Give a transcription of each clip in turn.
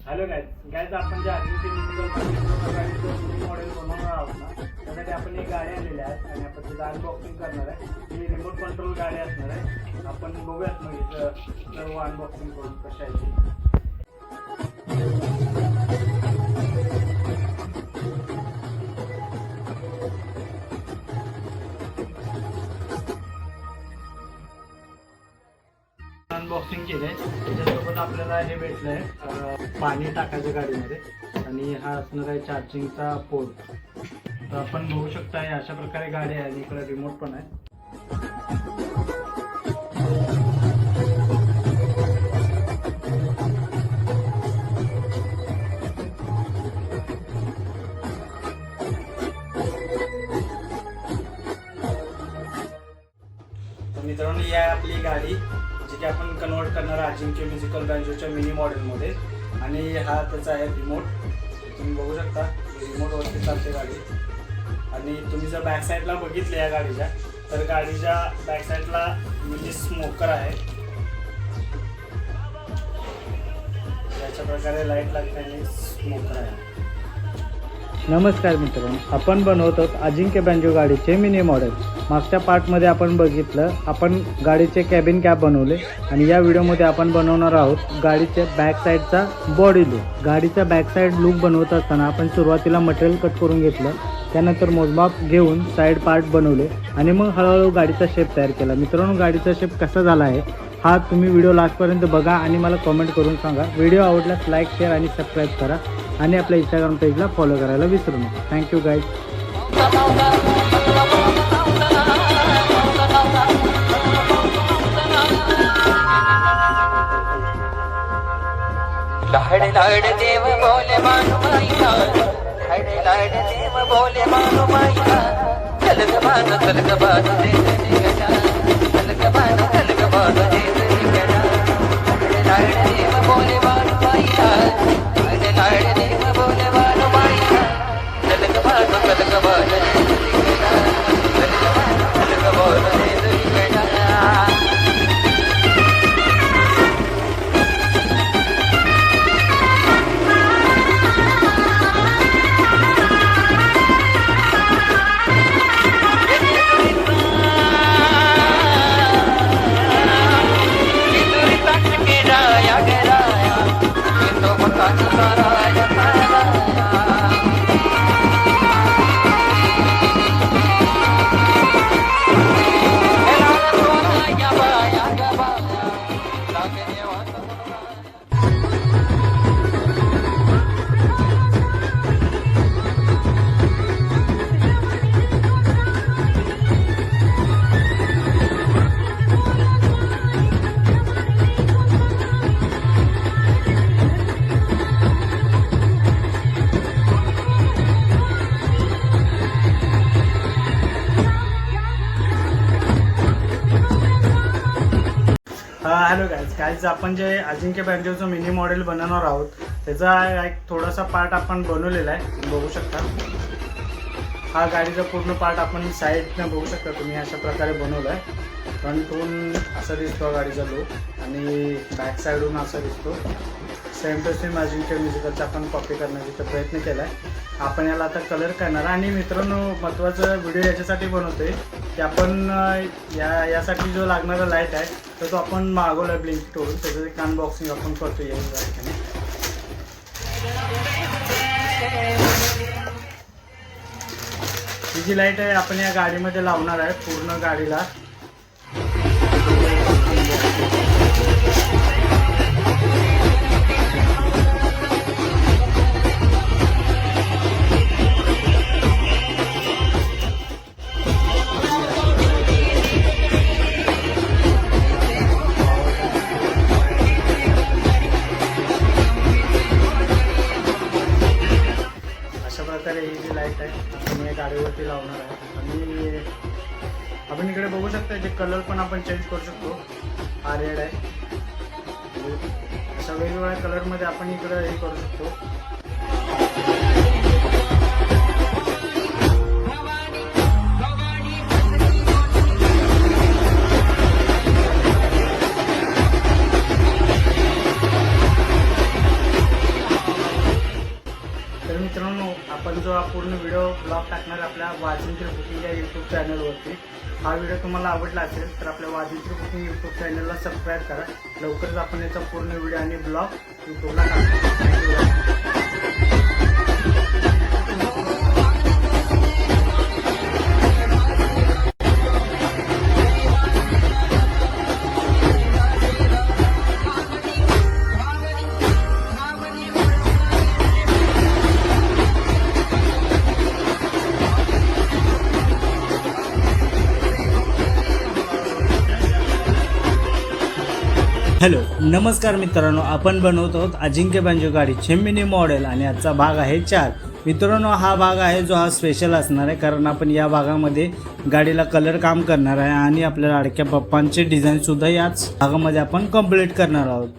Hello guys आपण जे आधीचे गाडीचं मॉडेल बनवणार आहोत ना, त्यासाठी आपण एक गाडी आणलेली आहे आणि आपण त्याचं अनबॉक्सिंग करणार आहे. ही रिमोट कंट्रोल गाडी असणार आहे. आपण बघूयात मग इथं सर्व अनबॉक्सिंग करून कशा आहे ती. अनबॉक्सिंग केलंय. त्याच्यासोबत आपल्याला हे भेटलंय पाणी टाकायचं गाडीमध्ये आणि हा असणार आहे चार्जिंगचा पोर्ट. तर आपण बघू शकता अशा प्रकारे गाडी आहे आणि इकडे रिमोट पण आहे. तर मित्रांनो ही आहे आपली गाडी, जी की आपण कन्वर्ट करणार अजिंक्य म्युझिकल बँजोच्या मिनी मॉडेलमध्ये. आणि हा त्याचा आहे रिमोट. तुम्ही बघू शकता रिमोटवरती चालते गाडी. आणि तुम्ही जर बॅक साईडला बघितले या गाडीच्या, तर गाडीच्या बॅक साईडला म्हणजे स्मोकर आहे. याच्या प्रकारे लाईट लागते आणि स्मोकर आहे. नमस्कार मित्रांनो, आपण बनवत आहोत अजिंक्य बँजो गाडीचे मिनी मॉडेल. मागच्या पार्टमध्ये आपण बघितलं, आपण गाडीचे कॅबिन कॅप बनवले आणि या व्हिडिओमध्ये आपण बनवणार आहोत गाडीच्या बॅक साईडचा बॉडी लुक. गाडीचा बॅक साईड लुक बनवत असताना आपण सुरुवातीला मटेरियल कट करून घेतलं, त्यानंतर मोजमाप घेऊन साईड पार्ट बनवले आणि मग हळूहळू गाडीचा शेप तयार केला. मित्रांनो नगाडीचा शेप कसा झाला आहे हा तुम्ही व्हिडिओ लास्टपर्यंत बघा आणि मला कमेंट करून सांगा. व्हिडिओ आवडल्यास लाईक, शेअर आणि सबस्क्राईब करा आणि आपल्या इंस्टाग्राम पेजला फॉलो करायला विसरू नका. Thank you guys. लाड लाड देव बोले मानो माईला, लाड लाड देव बोले मानो माईला, चलग बानो दे गजा, चलग बानो दे गजा. लाड देव बोले मानो माईला, लाड लाड देव बोले मानो माईला, चलग बानो दे गजा, चलग बानो दे गजा. हॅलो गाईज आपण जे अजिंक्य बँजोचं मिनी मॉडेल बनवणार आहोत त्याचा एक थोडासा पार्ट आपण बनवलेला आहे. बघू शकता हा गाडीचा पूर्ण पार्ट आपण साईडनं बघू शकता तुम्ही अशा प्रकारे बनवला आहे. फ्रंटहून असा दिसतो गाडीचा लुक आणि बॅक साईडहून असा दिसतो. सेम टू सेम अजिंक्य म्युझिकलचा आपण कॉपी करण्याचा प्रयत्न केला आहे. आपण याला आता कलर करणार. आणि मित्रांनो महत्त्वाचा व्हिडिओ याच्यासाठी बनवतोय की आपण यासाठी जो लागणारा लाईट आहे तर तो आपण मागवला ब्लिंक टोळून, त्याचं एक अनबॉक्सिंग आपण करतो या ठिकाणी. ही जी लाईट आहे आपण या गाडीमध्ये लावणार आहे पूर्ण गाडीला. ही जी लाईट आहे आपण या गाडीवरती लावणार आहे. आणि आपण इकडे बघू शकता जे कलर पण आपण चेंज करू शकतो. हा रेड आहे, अशा वेगवेगळ्या कलरमध्ये आपण इकडे हे करू शकतो. आपण जो हा पूर्ण व्हिडिओ ब्लॉग टाकणार आहे आपल्या वाजिंत्री बुकिंग या यूट्यूब चॅनलवरती. हा व्हिडिओ तुम्हाला आवडला असेल तर आपल्या वाजिंत्री बुकिंग यूट्यूब चॅनलला सबस्क्राईब करा. लवकरच आपण याचा पूर्ण व्हिडिओ आणि ब्लॉग यूट्यूबला टाकतो. थँक्यू. हॅलो नमस्कार मित्रांनो, आपण बनवत आहोत अजिंक्य बँजो गाडीचे मिनी मॉडेल आणि आजचा भाग आहे 4. मित्रांनो, हा भाग आहे जो हा स्पेशल असणार आहे, कारण आपण या भागामध्ये गाडीला कलर काम करणार आहे आणि आपल्या लाडक्या बाप्पांचे डिझाईन सुद्धा याच भागामध्ये आपण कंप्लीट करणार आहोत.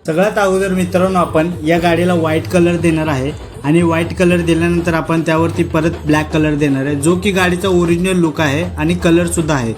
सगळ्यात अगोदर मित्रांनो, आपण या गाडीला व्हाईट कलर देणार आहे आणि व्हाईट कलर दिल्यानंतर आपण त्यावरती परत ब्लॅक कलर देणार आहे, जो की गाडीचा ओरिजिनल लुक आहे आणि कलर सुद्धा आहे.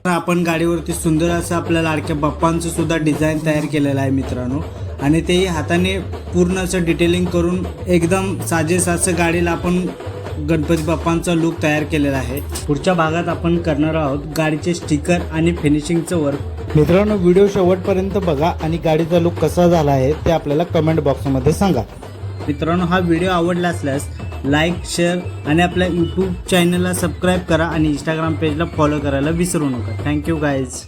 आपण गाडीवरती सुंदर असं आपल्या लाडक्या बाप्पांचं सुद्धा डिझाईन तयार केलेलं आहे मित्रांनो, आणि तेही हाताने पूर्ण असं डिटेलिंग करून एकदम साजेस असं गाडीला आपण गणपती बाप्पांचा लुक तयार केलेला आहे. पुढच्या भागात आपण करणार आहोत गाडीचे स्टिकर आणि फिनिशिंगचं वर्क. मित्रांनो, व्हिडिओ शेवटपर्यंत बघा आणि गाडीचा लुक कसा झाला आहे ते आपल्याला कमेंट बॉक्समध्ये सांगा. मित्रांनो, हा व्हिडिओ आवडला असल्यास लाईक, शेअर आणि आपल्या यूट्यूब चॅनलला सबस्क्राईब करा आणि इंस्टाग्राम पेजला फॉलो करायला विसरू नका. Thank you guys.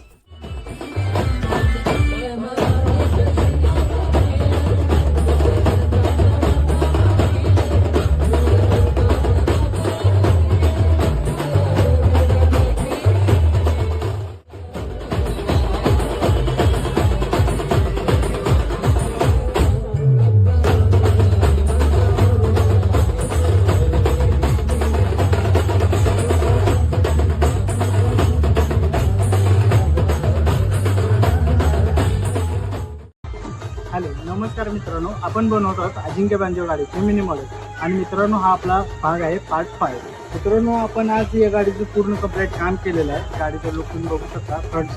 हॅलो नमस्कार मित्रांनो, आपण बनवत आहोत अजिंक्य बँजो गाडीचे मिनी मॉडेल आणि मित्रांनो, हा आपला भाग आहे पार्ट 5. मित्रांनो, आपण आज या गाडीचं पूर्ण कंप्लीट काम केलेलं आहे. गाडीचं लुक तुम्ही बघू शकता. फ्रंट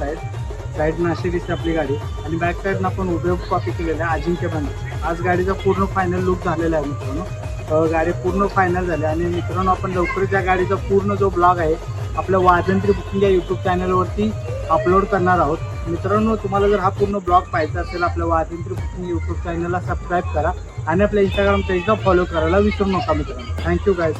साईडनं अशी दिसते आपली गाडी आणि बॅक साईडनं आपण उभे कॉपी केलेलं आहे अजिंक्य बँजो. आज गाडीचा पूर्ण फायनल लुक झालेला आहे मित्रांनो. गाडी पूर्ण फायनल झाली आणि मित्रांनो, आपण लवकरच या गाडीचा पूर्ण जो ब्लॉग आहे आपल्या वाजंत्री बुकिंग या यूट्यूब चॅनलवरती अपलोड करणार आहोत. मित्रांनो, तुम्हाला जर हा पूर्ण ब्लॉग पाहायचा असेल आपल्या वाजंत्री बुकिंग यूट्यूब चॅनलला सबस्क्राईब करा आणि आपल्या इंस्टाग्राम पेजला फॉलो करायला विसरू नका मित्रांनो. Thank you guys.